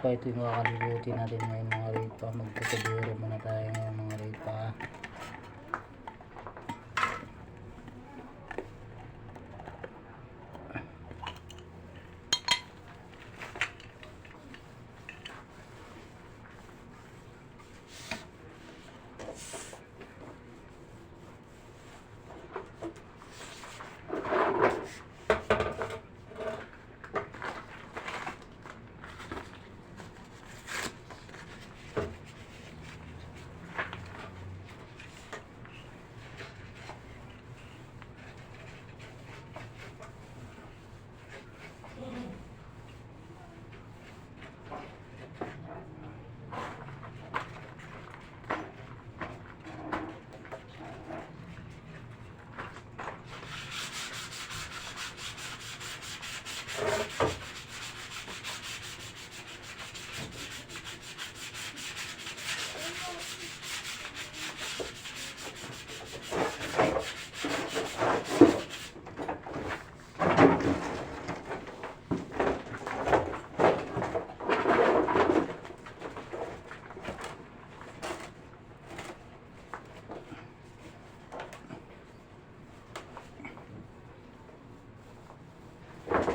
ripa. Ito yung makakalibutin natin ngayon mga ripa. Magkakabiro muna tayo ngayon mga ripa.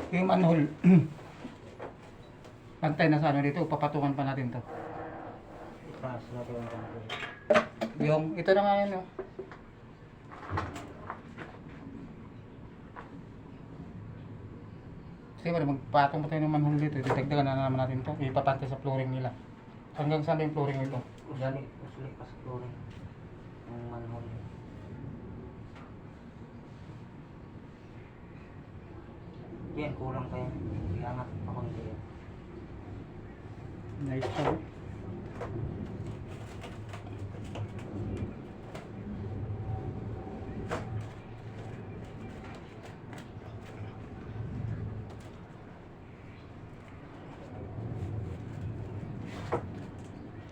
Yung manhole. Pantay na sa ano dito, papatungan pa natin to. Itaas natin ang kamay. Yung, ito na nga yun oh. Kasi wala, magpatong pa tayo ng manhole dito. Didagdagan na naman natin to. Ipapantay sa flooring nila. Hanggang saan ba yung flooring nito? Usli pa sa flooring. Ang manhole. Yan, kulang pa yan. Iangat pa konti yan. Nice to.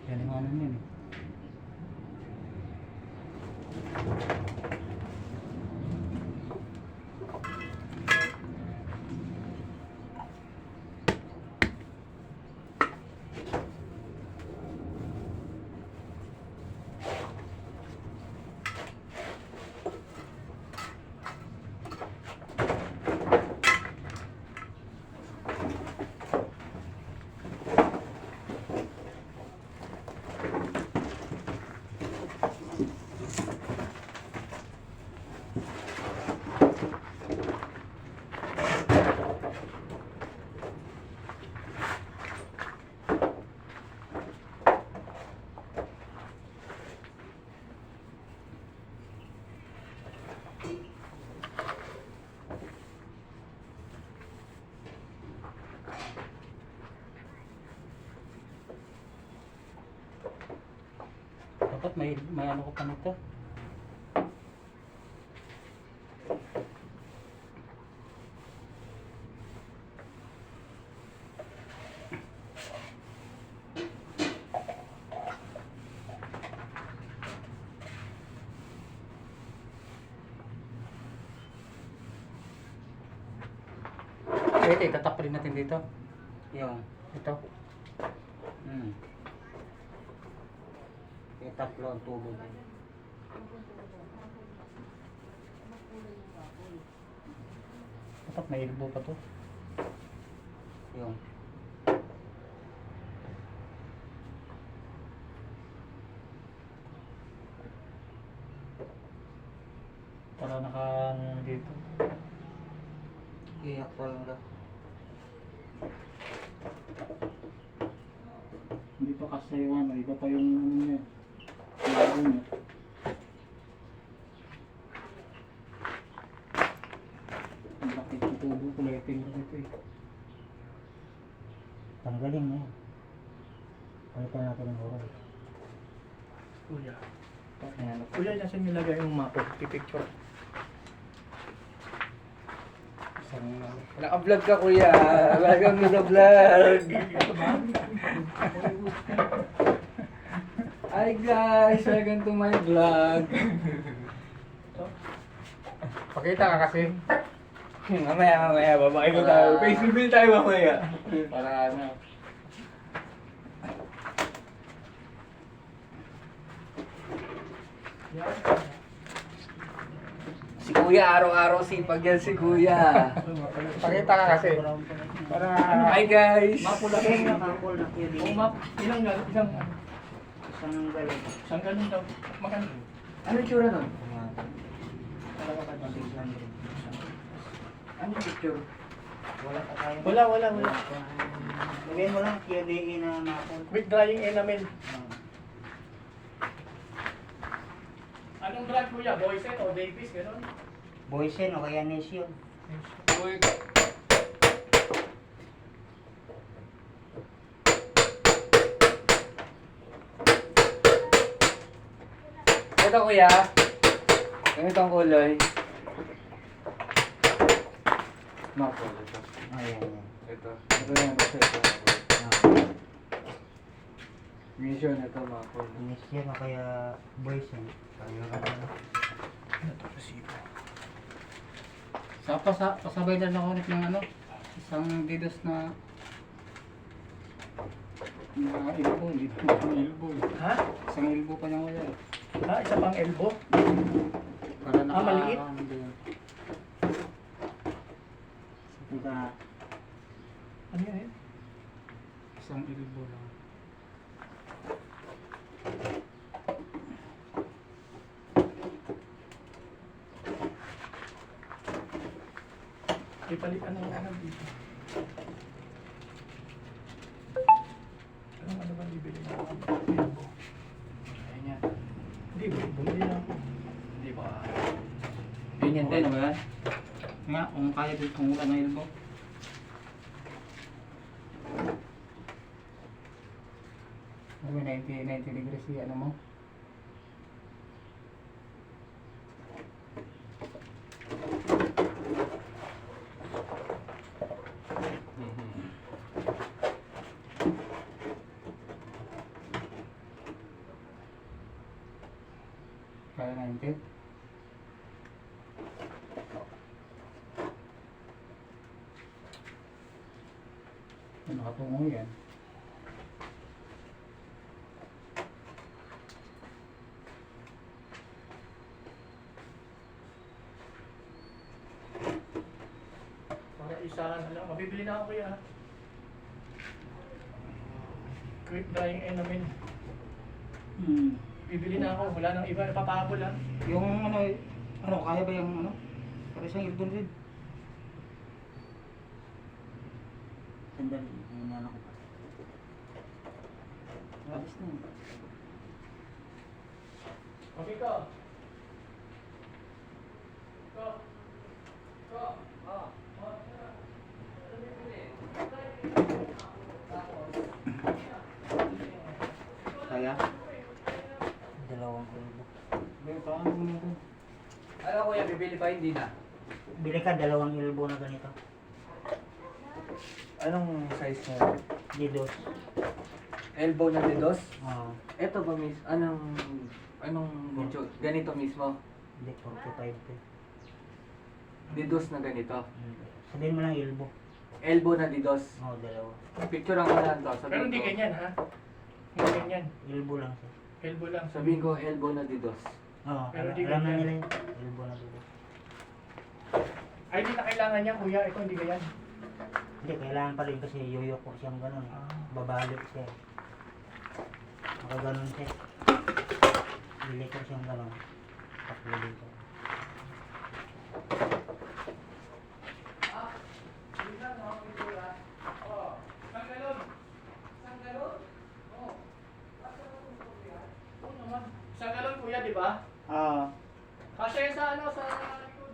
Yan yung ano yun eh. Dapat may ano ko pa nito. Ito, itatap rin natin dito. Yung, Ito. yung tatlo ang tubo. Dapat may ilbo pa to. Yung, Para naka ano dito. iyak pa lang lang. Hindi pa kasi yung ano, iba pa yung ano niya. Yung niya. Ang bakit yung tubo, kulay pink dito eh. Tanggalin mo yan. Palitan natin ang oras. Kuya. Ayan. Kuya, nasa nilagay yung mapa? Pipicture. Isang ano. Naka-vlog ka kuya. Welcome to the vlog. Hi guys, welcome to my vlog. Pakita ka kasi. Mamaya, babae ko tayo. Facebook tayo mamaya. Para ano. Yan. Si Kuya, araw-araw sipag yan si Kuya. Pakita ka kasi. Para... Hi guys! Mapula Kaya kayo. nakakol na kayo Kung din. map, ilang isang Isang galing. isang ganun daw. Magkano? Ano yung tsura nun? Dalawa ka ba? 600. Ano yung picture? Wala pa tayo. Wala. Lagay mo lang QDE na makol. Quick drying enamel. Ah. Anong brand kuya? Boysen o Davis? Ganon? Boysen o kaya Nisio. Uy. Ito Kuya. Ganito ang kulay. Mapol ito. Ayan, yan. Ito. Ito yung basta ito. Ah. Mission ito mapol. Nisio o kaya Boysen. Kaya ka na. Pasabay na ako ulit ng ano, isang didos na ilbo, isang ilbo. Ha? Isang ilbo pa niya kuya. Ha? Isa pang elbow? Para maliit? ano din. Ika, Ano yan? Isang ilbo lang. Ipalitan ng ano dito. Ano ba bibili mo? Elbow. Ayan yan. Hindi, bumili lang ako. Hindi ba? Ganyan din naman. Nga, kung kaya din kung wala ng ilbo. May 90 degrees si ano mo. Kaya 90. Nakatungo yan. Para isahan na lang. Mabibili na ako kuya. Ha? Quick drying enamel. Bibili na ako. Wala nang iba. Napapabol lang. Yung ano, kaya ba yung ano? Para siyang ilbon rin. sandali. Ayan ako pa. Alis na yun. Okay ka. Kaya? Dalawang ilbo. May paano mo nito? Ano Kuya, bibili pa hindi na? Bili ka dalawang ilbo na ganito. Anong size niya? Didos. Elbow na dedos? Oo. Ito ba miss? Anong medyo ganito mismo? Hindi, 45 pe. Dedos na ganito. Sabihin mo lang ilbo. Elbow na dedos. Oo, dalawa. Picture ang unahan to. Pero hindi ganyan ha. Hindi ganyan. Ilbo lang siya. Elbow lang. Sabihin ko elbow na dedos. Oo, Pero di alam na ganyan. nila yun. Ilbo na didos. Ay, di na kailangan niya kuya. Ito hindi ganyan. Hindi, kailangan pa rin kasi yoyoko siyang ganun. Babalik siya. Makaganon siya. Bili ko siyang ganun. Takbo dito. Isang galon kuya, di ba? Oo. Kasi sa ano, sa likod.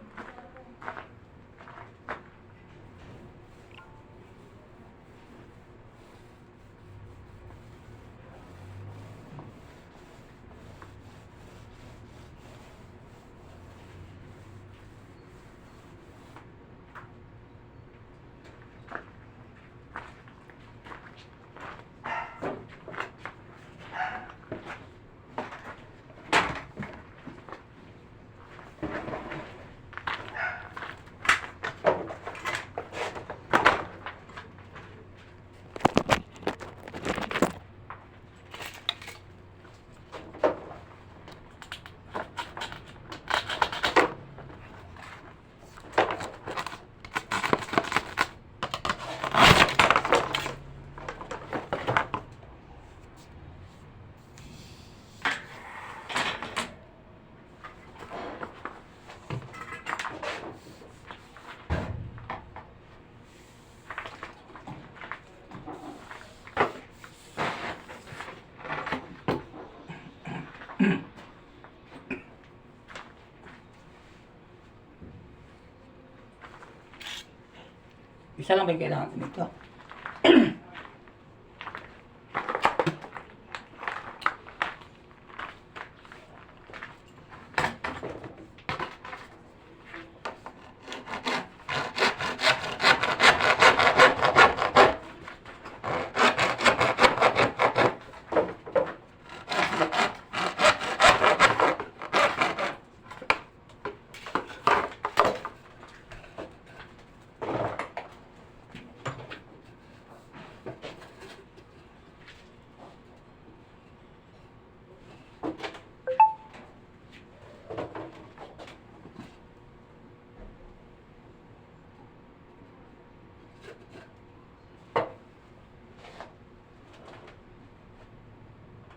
Isa lang ba yung kailangan ko nito?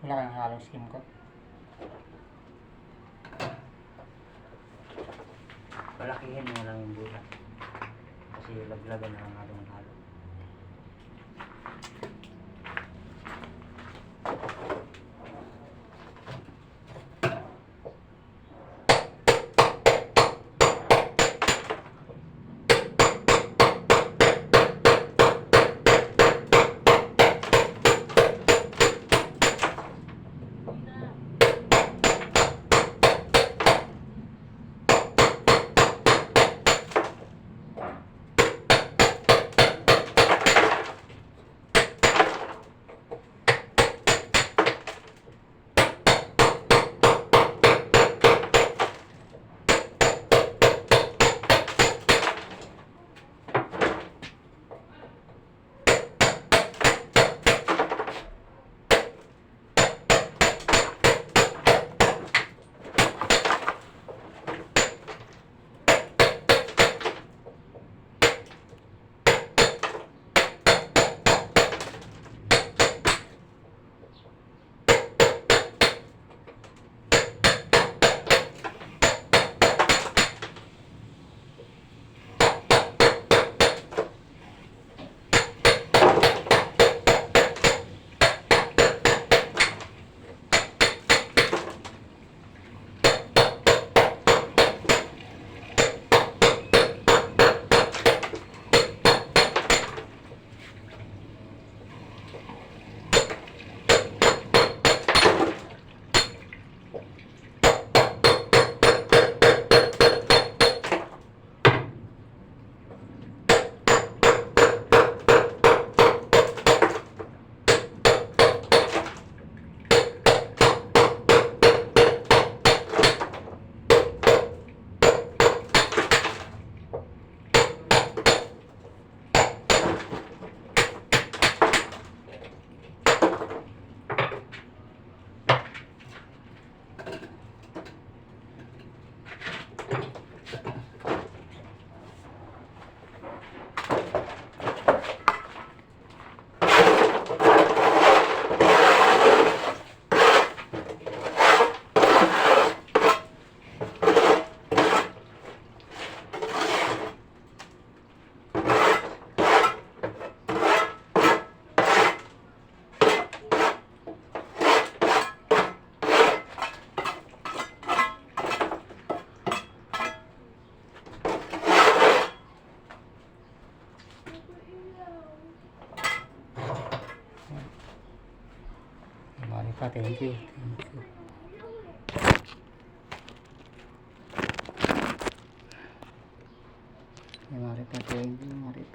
Wala kayong halong skim ko. Palakihin mo lang yung bulat. Kasi laglagan na lang natin ng halo. Maripa, thank you. Thank you. Maripa, thank you, Maripa.